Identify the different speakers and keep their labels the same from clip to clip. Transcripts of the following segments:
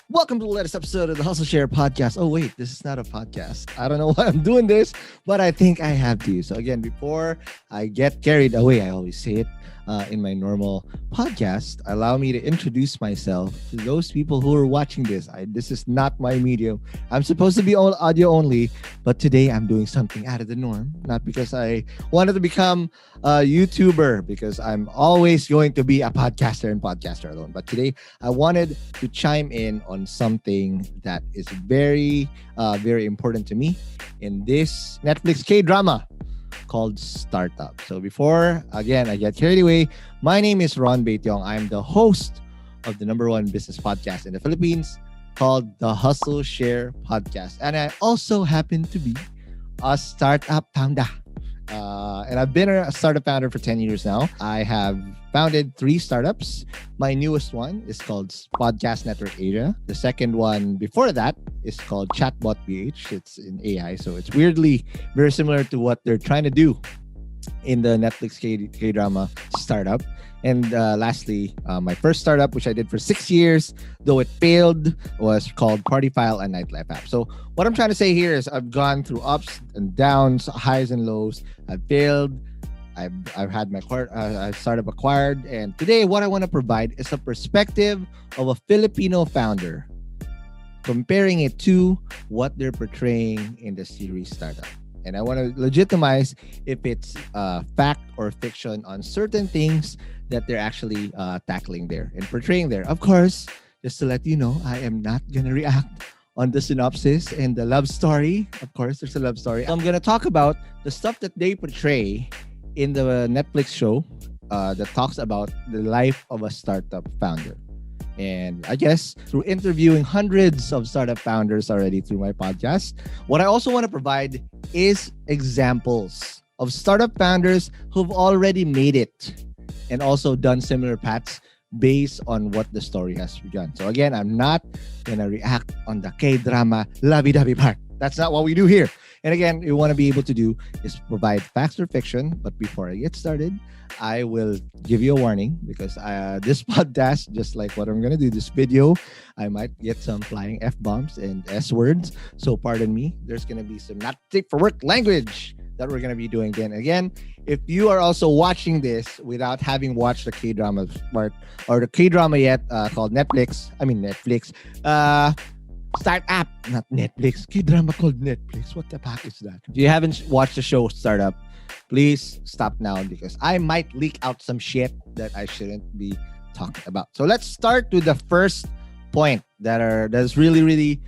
Speaker 1: Welcome to the latest episode of the Hustleshare Podcast. Oh, wait, this is not a podcast. I don't know why I'm doing this, but I think I have to. So, again, before I get carried away, I always say it in my normal podcast. Allow me to introduce myself to those people who are watching this. This is not my medium. I'm supposed to be all audio only, but today I'm doing something out of the norm. Not because I wanted to become a YouTuber, because I'm always going to be a podcaster and podcaster alone. But today I wanted to chime in on something that is very, very important to me in this Netflix K-drama called Startup. So before, again, I get carried away, my name is Ron Baetiong. I'm the host of the number one business podcast in the Philippines called the Hustleshare Podcast. And I also happen to be a startup founder. And I've been a startup founder for 10 years now. I have founded 3 startups. My newest one is called Podcast Network Asia. The second one before that is called Chatbot PH. It's in AI. So it's weirdly very similar to what they're trying to do in the Netflix K-drama startup. And lastly, my first startup, which I did for 6 years, though it failed, was called Partyfile, a nightlife app. So what I'm trying to say here is I've gone through ups and downs, highs and lows. I've failed. I've had my startup acquired. And today, what I want to provide is a perspective of a Filipino founder, comparing it to what they're portraying in the series Startup. And I want to legitimize if it's fact or fiction on certain things that they're actually tackling there and portraying there. Of course, just to let you know, I am not going to react on the synopsis and the love story. Of course, there's a love story. I'm going to talk about the stuff that they portray in the Netflix show that talks about the life of a startup founder. And I guess through interviewing hundreds of startup founders already through my podcast, what I also want to provide is examples of startup founders who've already made it and also done similar paths based on what the story has begun. So again, I'm not going to react on the K-drama lovey-dovey part. That's not what we do here. And again, we want to be able to do is provide facts or fiction. But before I get started, I will give you a warning because this podcast, just like what I'm going to do, this video, I might get some flying F-bombs and S-words. So pardon me. There's going to be some not safe for work language that we're going to be doing then. Again, if you are also watching this without having watched the K-drama part or the K-drama yet called Netflix, Startup, not Netflix. K-drama called Netflix. What the fuck is that? If you haven't watched the show Startup, please stop now because I might leak out some shit that I shouldn't be talking about. So let's start with the first point that's really, really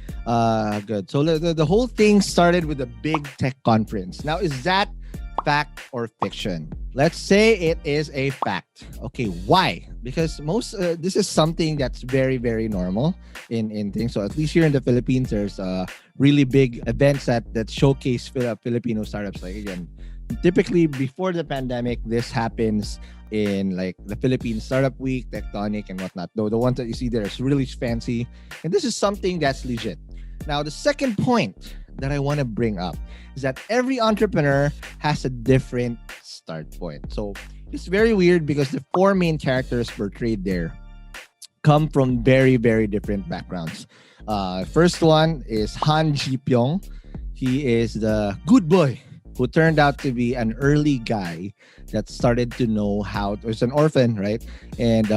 Speaker 1: good. So the whole thing started with a big tech conference. Now, is that fact or fiction? Let's say it is a fact. Okay, why? Because this is something that's very, very normal in things. So at least here in the Philippines, there's really big events that showcase Filipino startups. Like again, typically before the pandemic, this happens in like the Philippine Startup Week, Tectonic, and whatnot. Though the ones that you see there is really fancy, and this is something that's legit. Now, the second point that I want to bring up is that every entrepreneur has a different start point. So it's very weird because the 4 main characters portrayed there come from very, very different backgrounds. First one is Han Ji-pyong. He is the good boy who turned out to be an early guy that started to know was an orphan, right? And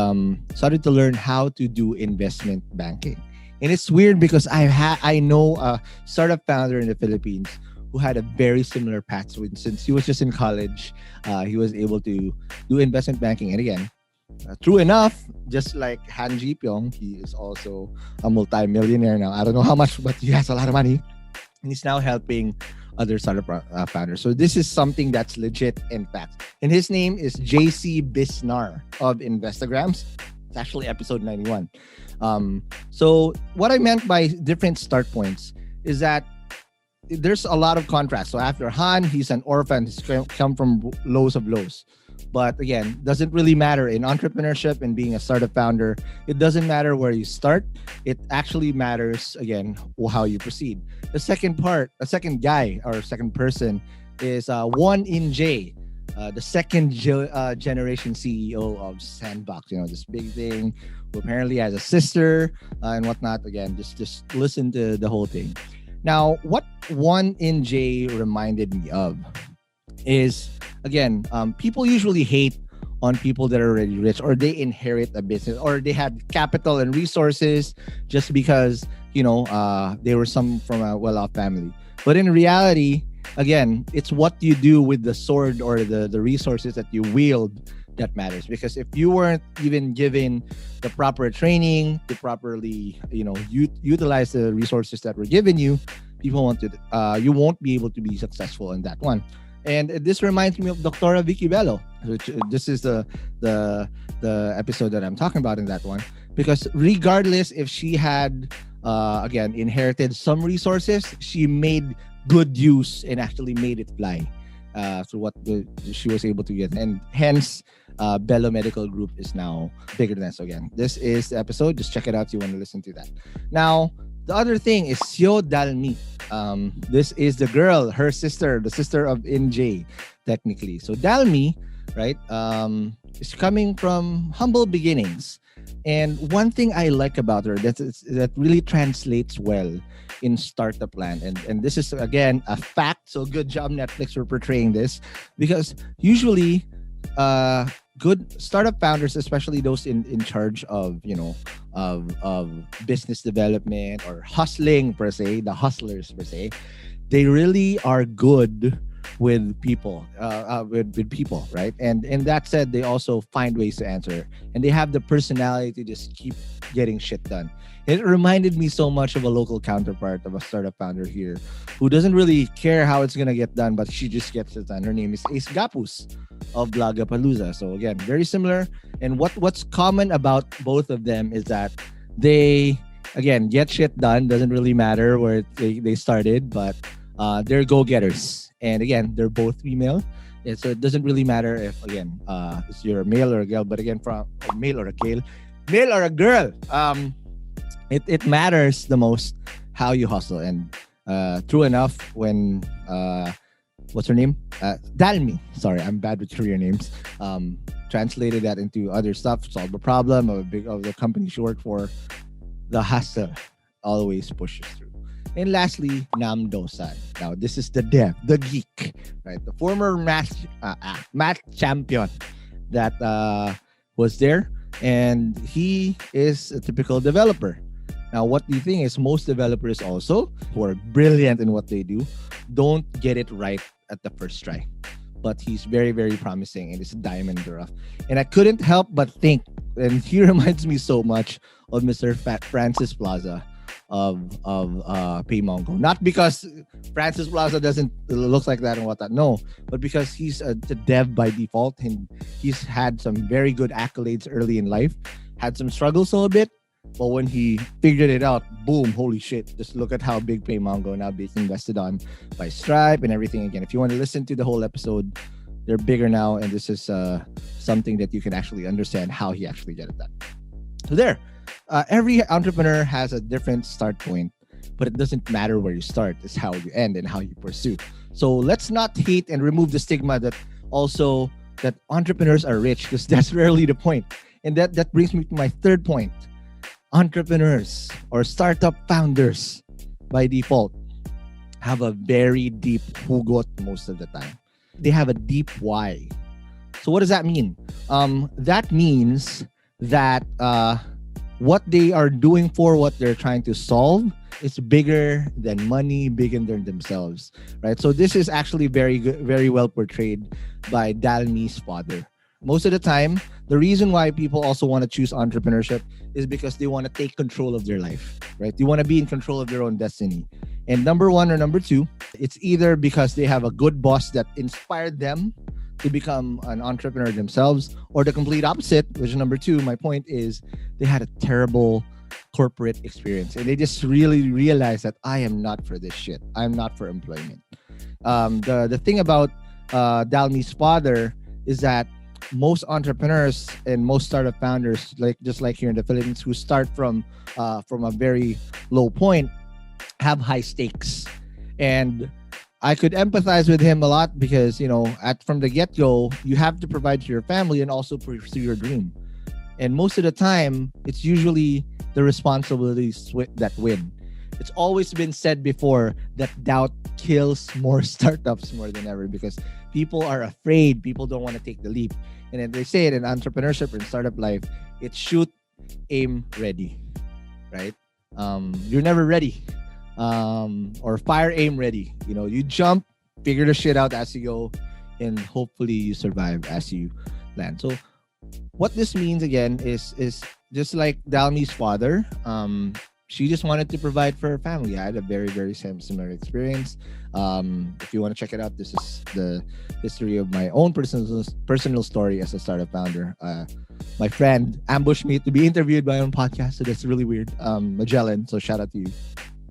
Speaker 1: started to learn how to do investment banking. And it's weird because I know a startup founder in the Philippines who had a very similar path. Since he was just in college, he was able to do investment banking. And again, true enough, just like Han Ji-pyong, he is also a multi-millionaire now. I don't know how much, but he has a lot of money. And he's now helping other startup founders. So this is something that's legit and fact. And his name is JC Bisnar of Instagrams. It's actually episode 91. So what I meant by different start points is that there's a lot of contrast. So after Han, he's an orphan. He's come from lows of lows. But again, doesn't really matter in entrepreneurship and being a startup founder. It doesn't matter where you start. It actually matters, again, how you proceed. The second guy or second person is Won In Jae. the second generation CEO of Sandbox. You know, this big thing, who apparently has a sister and whatnot. Again, just listen to the whole thing. Now, what one in J reminded me of is, again, people usually hate on people that are already rich, or they inherit a business, or they had capital and resources just because, they were from a well-off family. But in reality, again, it's what you do with the sword or the resources that you wield that matters. Because if you weren't even given the proper training to properly, utilize the resources that were given you, you won't be able to be successful in that one. And this reminds me of Doctora Vicky Bello, which this is the episode that I'm talking about in that one. Because regardless if she had, again, inherited some resources, she made good use and actually made it fly through what she was able to get. And hence, Bello Medical Group is now bigger than us. So again, this is the episode. Just check it out if you want to listen to that. Now, the other thing is Sio Dalmi. This is the girl, her sister, the sister of NJ, technically. So Dalmi, right, is coming from humble beginnings. And one thing I like about her that really translates well in Startup Land. And this is, again, a fact. So good job, Netflix, for portraying this. Because usually, good startup founders, especially those in charge of of business development or hustling per se, the hustlers per se, they really are good with people, with people, right? And that said, they also find ways to answer, and they have the personality to just keep getting shit done. It reminded me so much of a local counterpart of a startup founder here, who doesn't really care how it's gonna get done, but she just gets it done. Her name is Ace Gapus of Blagapalooza. So again, very similar. And what's common about both of them is that they, again, get shit done. Doesn't really matter where they started, but they're go-getters. And again, they're both female. And so it doesn't really matter if, again, if you're a male or a girl, but again, from a male or a girl, it matters the most how you hustle. And true enough, when what's her name? Dalmi. Sorry, I'm bad with career names. Translated that into other stuff, solve the problem of the company she worked for. The hustle always pushes through. And lastly, Nam Dosa. Now, this is the dev, the geek, right? The former math champion that was there, and he is a typical developer. Now, what the thing is, most developers also, who are brilliant in what they do, don't get it right at the first try. But he's very, very promising, and it's a diamond in the rough. And I couldn't help but think, and he reminds me so much of Mr. Francis Plaza of Paymongo. Not because Francis Plaza doesn't look like that and whatnot, no, but because he's a dev by default, and he's had some very good accolades early in life, had some struggles a little bit, but when he figured it out, boom, holy shit, just look at how big Paymongo now being invested on by Stripe and everything. Again, if you want to listen to the whole episode, they're bigger now, and this is something that you can actually understand how he actually did it done. So there. Every entrepreneur has a different start point, but it doesn't matter where you start. It's how you end and how you pursue. So let's not hate and remove the stigma that entrepreneurs are rich, because that's rarely the point. And that brings me to my third point. Entrepreneurs or startup founders by default have a very deep hugot most of the time. They have a deep why. So what does that mean? That means that what they are doing for what they're trying to solve is bigger than money, bigger than themselves, right? So this is actually very good, very well portrayed by Dalmi's father. Most of the time, the reason why people also want to choose entrepreneurship is because they want to take control of their life, right? They want to be in control of their own destiny. And number one or number two, it's either because they have a good boss that inspired them to become an entrepreneur themselves, or the complete opposite, which is number two. My point is they had a terrible corporate experience, and they just really realized that I am not for this shit. I'm not for employment. The thing about Dalmi's father is that most entrepreneurs and most startup founders, just like here in the Philippines, who start from a very low point, have high stakes. And I could empathize with him a lot because, at from the get-go, you have to provide to your family and also pursue your dream. And most of the time, it's usually the responsibilities that win. It's always been said before that doubt kills more startups more than ever because people are afraid. People don't want to take the leap. And then they say it in entrepreneurship or in startup life, it's shoot, aim, ready, right? You're never ready. Or fire, aim, ready. You jump, figure the shit out as you go, and hopefully you survive as you land. So what this means again is just like Dalmi's father. She just wanted to provide for her family. I had a very, very similar experience. If you want to check it out, this is the history of my own personal story as a startup founder. My friend ambushed me to be interviewed by my own podcast, so that's really weird. Magellan, so shout out to you.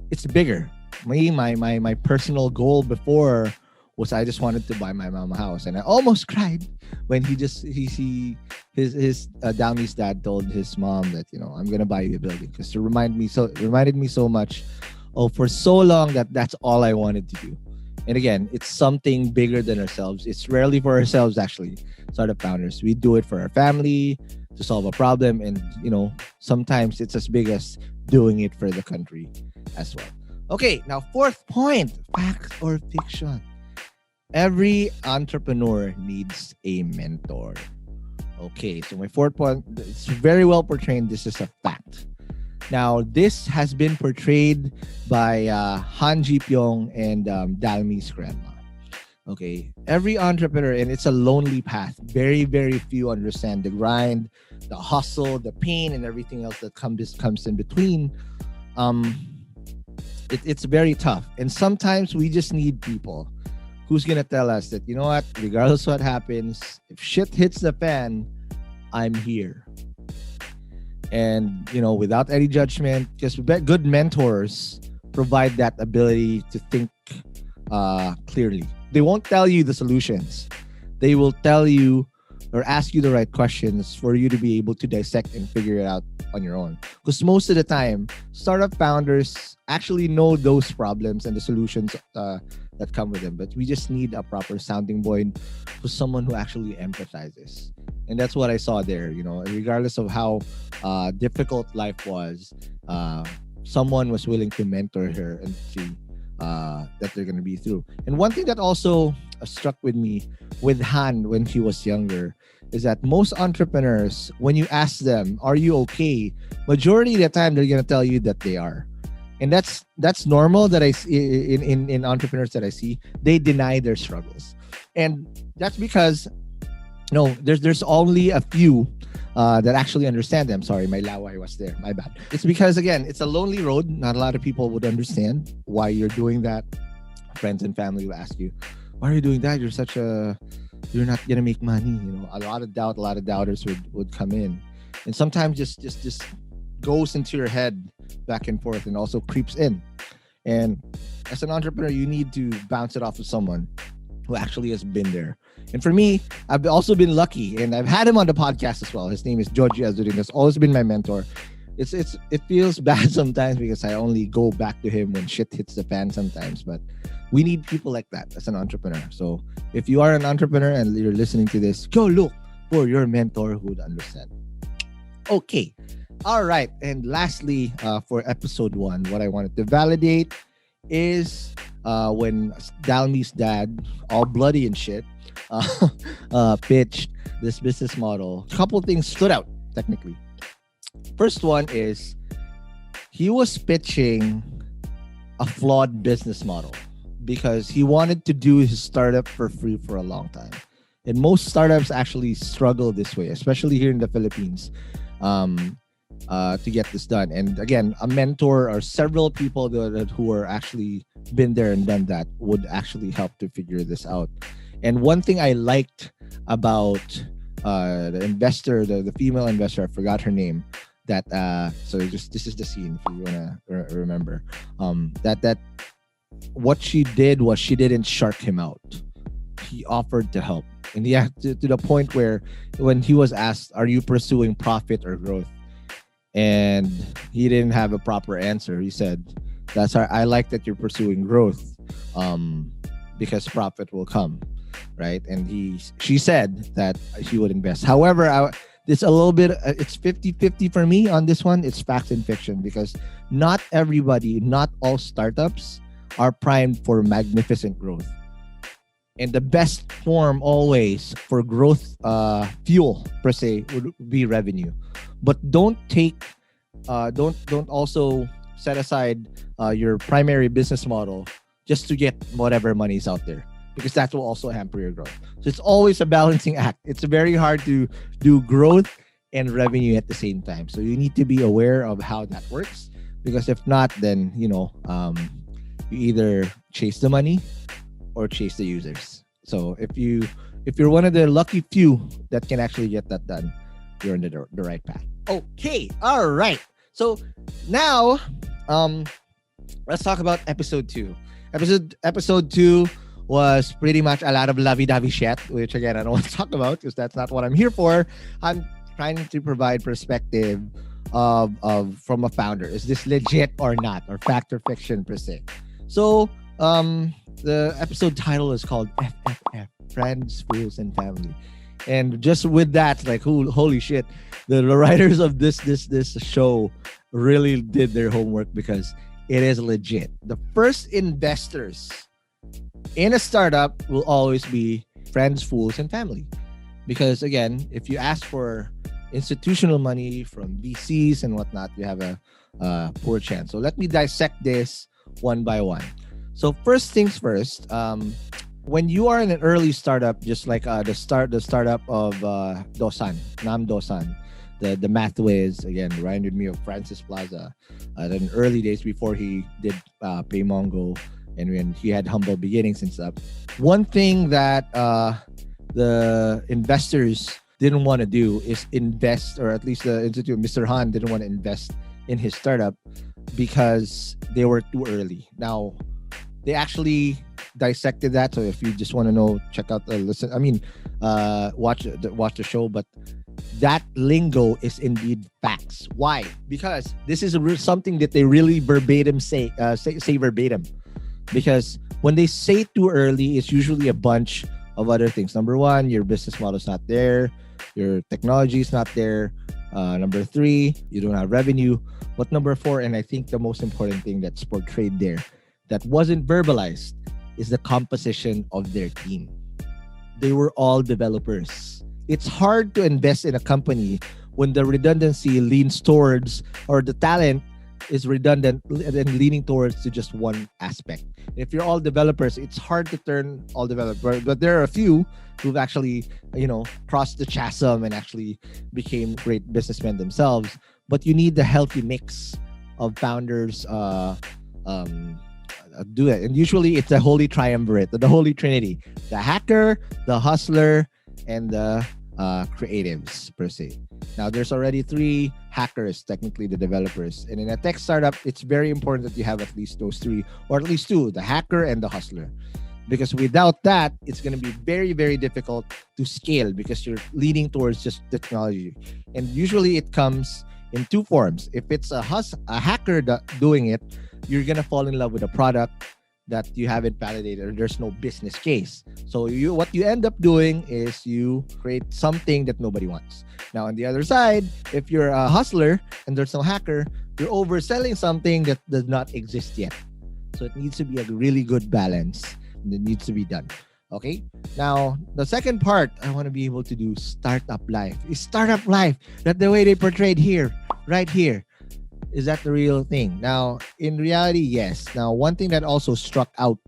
Speaker 1: It's bigger. My personal goal before was I just wanted to buy my mom a house, and I almost cried when his Dalmi's dad told his mom that I'm gonna buy you a building because it reminded me so much. Oh, for so long that's all I wanted to do. And again, it's something bigger than ourselves. It's rarely for ourselves actually. Startup founders, we do it for our family to solve a problem, and sometimes it's as big as doing it for the country as well. Okay, now fourth point, fact or fiction. Every entrepreneur needs a mentor. Okay, so my fourth point, it's very well portrayed. This is a fact. Now, this has been portrayed by Han Ji Pyong and Dalmi's grandma. Okay, every entrepreneur, and it's a lonely path. Very, very few understand the grind, the hustle, the pain, and everything else that comes in between. It's very tough. And sometimes we just need people who's going to tell us that, what, regardless of what happens, if shit hits the fan, I'm here. And, without any judgment, just good mentors provide that ability to think clearly. They won't tell you the solutions. They will tell you or ask you the right questions for you to be able to dissect and figure it out on your own. Because most of the time, startup founders actually know those problems and the solutions that come with them. But we just need a proper sounding board for someone who actually empathizes. And that's what I saw there. Regardless of how difficult life was, someone was willing to mentor her and see that they're going to be through. And one thing that also struck with me with Han when he was younger is that most entrepreneurs, when you ask them, are you okay? Majority of the time, they're going to tell you that they are. And that's normal that I see in entrepreneurs that I see. They deny their struggles. And that's because there's only a few that actually understand them. Sorry, my laway was there. My bad. It's because, again, it's a lonely road. Not a lot of people would understand why you're doing that. Friends and family will ask you, why are you doing that? You're not going to make money. A lot of doubters would come in. And sometimes just goes into your head back and forth and also creeps in. And as an entrepreneur, you need to bounce it off of someone who actually has been there. And for me, I've also been lucky, and I've had him on the podcast as well. His name is Joji Azurin. Has always been my mentor. It feels bad sometimes because I only go back to him when shit hits the fan sometimes. But we need people like that as an entrepreneur. So if you are an entrepreneur and you're listening to this, go look for your mentor who would understand. Okay. All right. And lastly, for episode 1, what I wanted to validate is when Dalmi's dad, all bloody and shit, pitched this business model. A couple things stood out, technically. First one is he was pitching a flawed business model because he wanted to do his startup for free for a long time. And most startups actually struggle this way, especially here in the Philippines, to get this done. And again, a mentor or several people who are actually been there and done that would actually help to figure this out. And one thing I liked about the investor, the female investor, I forgot her name, so this is the scene if you want to remember, that what she did was she didn't shark him out. He offered to help. And to the point where when he was asked, are you pursuing profit or growth? And he didn't have a proper answer. He said, I like that you're pursuing growth. because profit will come, right? And she said that she would invest. However, it's a little bit, it's 50-50 for me on this one. It's fact and fiction, because not everybody, not all startups are primed for magnificent growth. And the best form always for growth fuel per se would be revenue. But don't also set aside your primary business model just to get whatever money is out there, because that will also hamper your growth. So it's always a balancing act. It's very hard to do growth and revenue at the same time. So you need to be aware of how that works, because if not, then you either chase the money or chase the users. So if you're one of the lucky few that can actually get that done, you're on the right path. Okay, all right. So now, let's talk about episode 2. Episode 2 was pretty much a lot of lovey-dovey shit, which again I don't want to talk about because that's not what I'm here for. I'm trying to provide perspective of from a founder. Is this legit or not, or fact or fiction per se? So the episode title is called FFF, Friends, Fools, and Family. And just with that, like, holy shit, the writers of this show really did their homework, because it is legit. The first investors in a startup will always be friends, fools, and family. Because again, if you ask for institutional money from VCs and whatnot, you have a poor chance. So let me dissect this one by one. So first things first, when you are in an early startup, just like the startup of Dosan, Nam Dosan, the math whiz, again, reminded me of Francis Plaza in early days before he did Paymongo, and when he had humble beginnings and stuff. One thing that the investors didn't want to do is invest, or at least the institute, Mr. Han didn't want to invest in his startup because they were too early. Now, they actually dissected that. So if you just want to know, check out the listen. I mean, watch the show. But that lingo is indeed facts. Why? Because this is something that they really verbatim say verbatim. Because when they say too early, it's usually a bunch of other things. Number one, your business model is not there. Your technology is not there. Number 3, you don't have revenue. But number 4, and I think the most important thing that's portrayed there, that wasn't verbalized, is the composition of their team. They were all developers. It's hard to invest in a company when the redundancy leans towards, or the talent is redundant and leaning towards to just one aspect. If you're all developers, it's hard to turn all developers. But there are a few who've actually, crossed the chasm and actually became great businessmen themselves. But you need the healthy mix of founders do it. And usually it's the holy triumvirate, the holy trinity: the hacker, the hustler, and the creatives per se. Now, there's already 3 hackers, technically the developers. And in a tech startup, it's very important that you have at least those 3, or at least 2, the hacker and the hustler. Because without that, it's going to be very, very difficult to scale, because you're leaning towards just technology. And usually it comes in 2 forms. If it's a hacker doing it, you're going to fall in love with a product that you haven't validated, or there's no business case. So what you end up doing is you create something that nobody wants. Now, on the other side, if you're a hustler and there's no hacker, you're overselling something that does not exist yet. So it needs to be a really good balance, and it needs to be done. Okay? Now, the second part, I want to be able to do startup life. Is startup life that the way they portrayed here, right here? Is that the real thing? Now, in reality, yes. Now, one thing that also struck out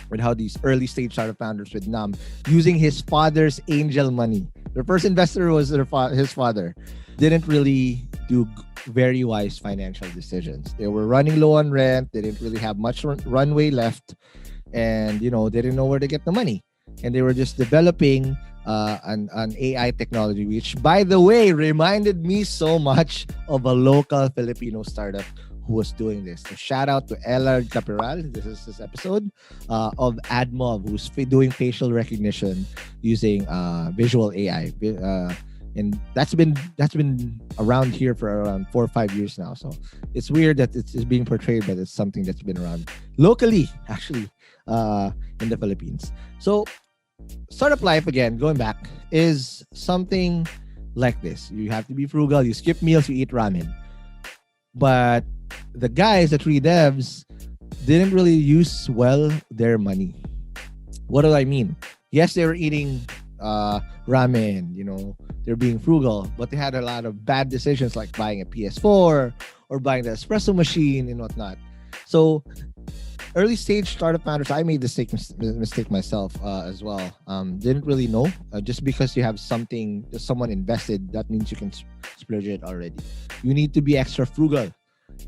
Speaker 1: with how these early stage startup founders with Nam, using his father's angel money. Their first investor was his father. Didn't really do very wise financial decisions. They were running low on rent. They didn't really have much runway left. And, they didn't know where to get the money. And they were just developing an AI technology, which, by the way, reminded me so much of a local Filipino startup who was doing this. So shout out to Elard Capiral, this is this episode, of AdMob, who's doing facial recognition using visual AI. And that's been around here for around 4 or 5 years now. So it's weird that it's being portrayed, but it's something that's been around locally, actually, in the Philippines. So startup life, again, going back, is something like this. You have to be frugal. You skip meals. You eat ramen. But the guys, the three devs, didn't really use well their money. What do I mean? Yes, they were eating ramen, they're being frugal, but they had a lot of bad decisions like buying a PS4 or buying the espresso machine and whatnot. So early stage startup founders, I made this mistake myself as well. Didn't really know. Just because you have something, someone invested, that means you can splurge it already. You need to be extra frugal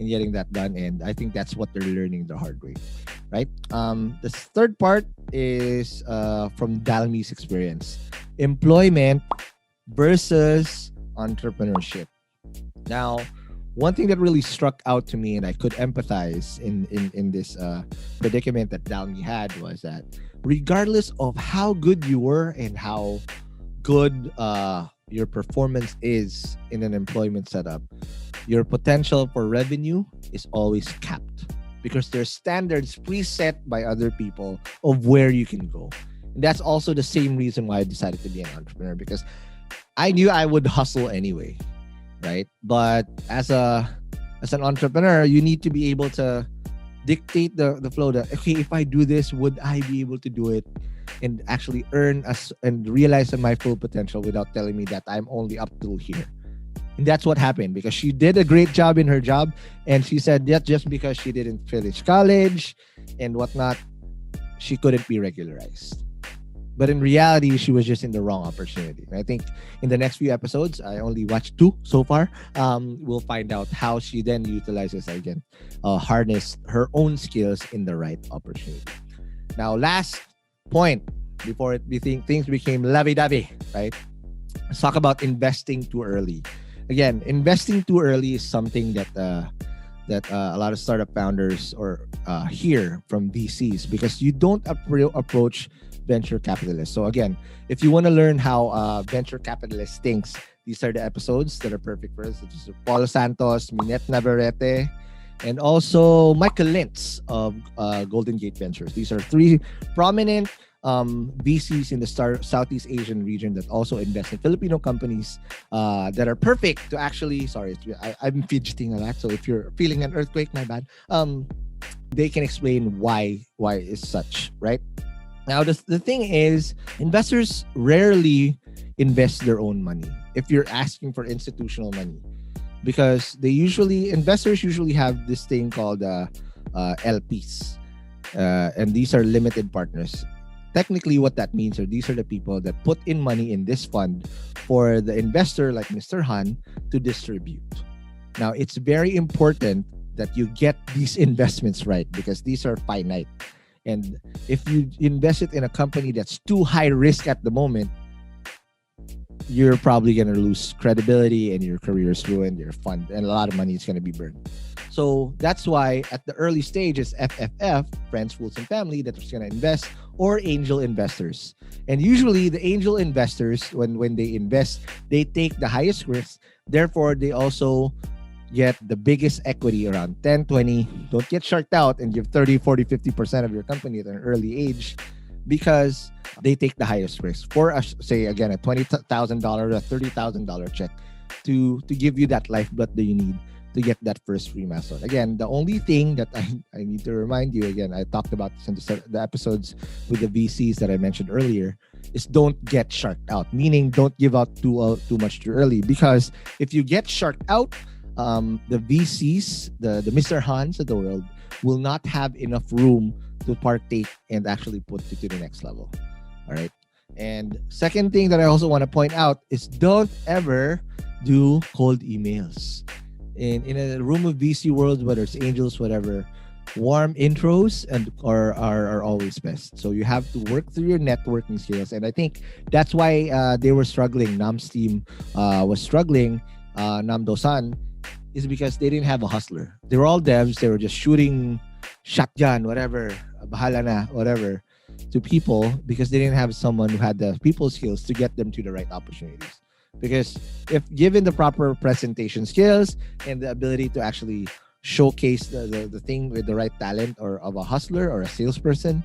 Speaker 1: in getting that done, and I think that's what they're learning the hard way, right? The third part is from Dalmi's experience: employment versus entrepreneurship. Now, one thing that really struck out to me, and I could empathize in this predicament that Dalmi had, was that regardless of how good you were and how good your performance is in an employment setup, your potential for revenue is always capped because there's standards preset by other people of where you can go. And that's also the same reason why I decided to be an entrepreneur, because I knew I would hustle anyway, right? But as an entrepreneur, you need to be able to dictate the flow that, okay, if I do this, would I be able to do it and actually earn and realize my full potential without telling me that I'm only up till here. And that's what happened, because she did a great job in her job, and she said that just because she didn't finish college and whatnot, she couldn't be regularized. But in reality, she was just in the wrong opportunity. And I think in the next few episodes, I only watched 2 so far, we'll find out how she then utilizes, again, harness her own skills in the right opportunity. Now, last point, before things became lovey-dovey, right? Let's talk about investing too early. Again, investing too early is something that a lot of startup founders hear from VCs, because you don't approach venture capitalists. So again, if you want to learn how venture capitalist thinks, these are the episodes that are perfect for us. Such as Paulo Santos, Minette Navarrete, and also Michael Lintz of Golden Gate Ventures. These are 3 prominent VCs in the Southeast Asian region that also invest in Filipino companies that are perfect to actually, I'm fidgeting a lot, so if you're feeling an earthquake, my bad. They can explain why is such, right? Now, the thing is, investors rarely invest their own money if you're asking for institutional money, because investors usually have this thing called LPs, and these are limited partners. Technically, what that means are these are the people that put in money in this fund for the investor, like Mr. Han, to distribute. Now, it's very important that you get these investments right, because these are finite. And if you invest it in a company that's too high risk at the moment, you're probably going to lose credibility and your career is ruined, your fund, and a lot of money is going to be burned. So that's why at the early stages, FFF, friends, fools, and family, that's going to invest, or angel investors. And usually the angel investors, when they invest, they take the highest risk. Therefore, they also get the biggest equity, around 10, 20. Don't get sharked out and give 30, 40, 50% of your company at an early age, because they take the highest risk for, say, again, a $20,000 or a $30,000 check to give you that lifeblood that you need to get that first free milestone. Again, the only thing that I need to remind you, again, I talked about this in the episodes with the VCs that I mentioned earlier, is don't get sharked out, meaning don't give out too much too early, because if you get sharked out, the VCs, the Mr. Hans of the world, will not have enough room to partake and actually put you to the next level. All right. And second thing that I also want to point out is don't ever do cold emails. In a room of VC world, whether it's angels, whatever, warm intros are always best. So you have to work through your networking skills. And I think that's why they were struggling. Nam's team was struggling. Nam Dosan is because they didn't have a hustler. They were all devs. They were just shooting shotgun, whatever, bahala na, whatever, to people, because they didn't have someone who had the people skills to get them to the right opportunities. Because if given the proper presentation skills and the ability to actually showcase the thing with the right talent or of a hustler or a salesperson,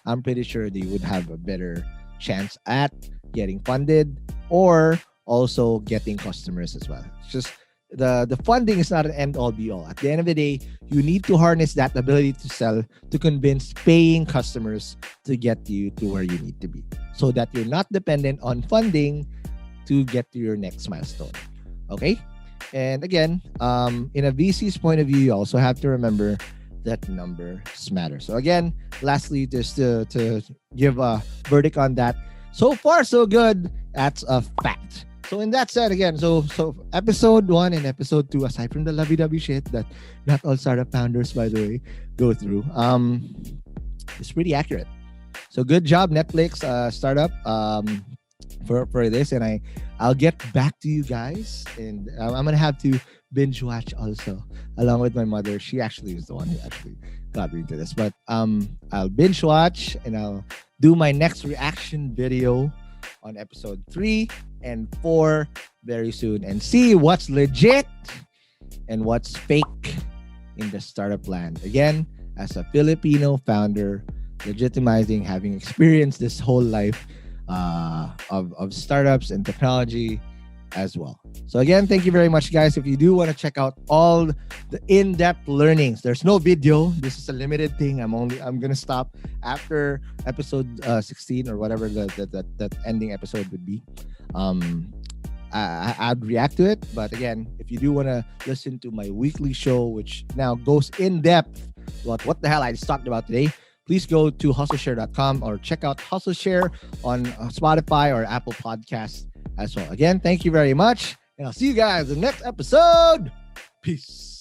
Speaker 1: I'm pretty sure they would have a better chance at getting funded or also getting customers as well. It's just the funding is not an end all be all. At the end of the day, you need to harness that ability to sell to convince paying customers to get you to where you need to be so that you're not dependent on funding to get to your next milestone. Okay? And again, in a VC's point of view, you also have to remember that numbers matter. So again, lastly, just to give a verdict on that, so far so good. That's a fact. So in that said, again, so episode 1 and episode 2, aside from the lovey-dovey shit that not all startup founders, by the way, go through, it's pretty accurate. So good job, Netflix startup, for this, and I'll get back to you guys, and I'm gonna have to binge watch also along with my mother. She actually is the one who actually got me into this, but I'll binge watch and I'll do my next reaction video on episode 3 and 4 very soon and see what's legit and what's fake in the startup land. Again, as a Filipino founder, legitimizing having experienced this whole life of startups and technology as well. So again, thank you very much, guys. If you do want to check out all the in-depth learnings, there's no video. This is a limited thing. I'm gonna stop after episode 16 or whatever that ending episode would be. I'd react to it, but again, if you do want to listen to my weekly show, which now goes in depth about what the hell I just talked about today, please go to hustleshare.com or check out Hustleshare on Spotify or Apple Podcasts as well. Again, thank you very much, and I'll see you guys in the next episode. Peace.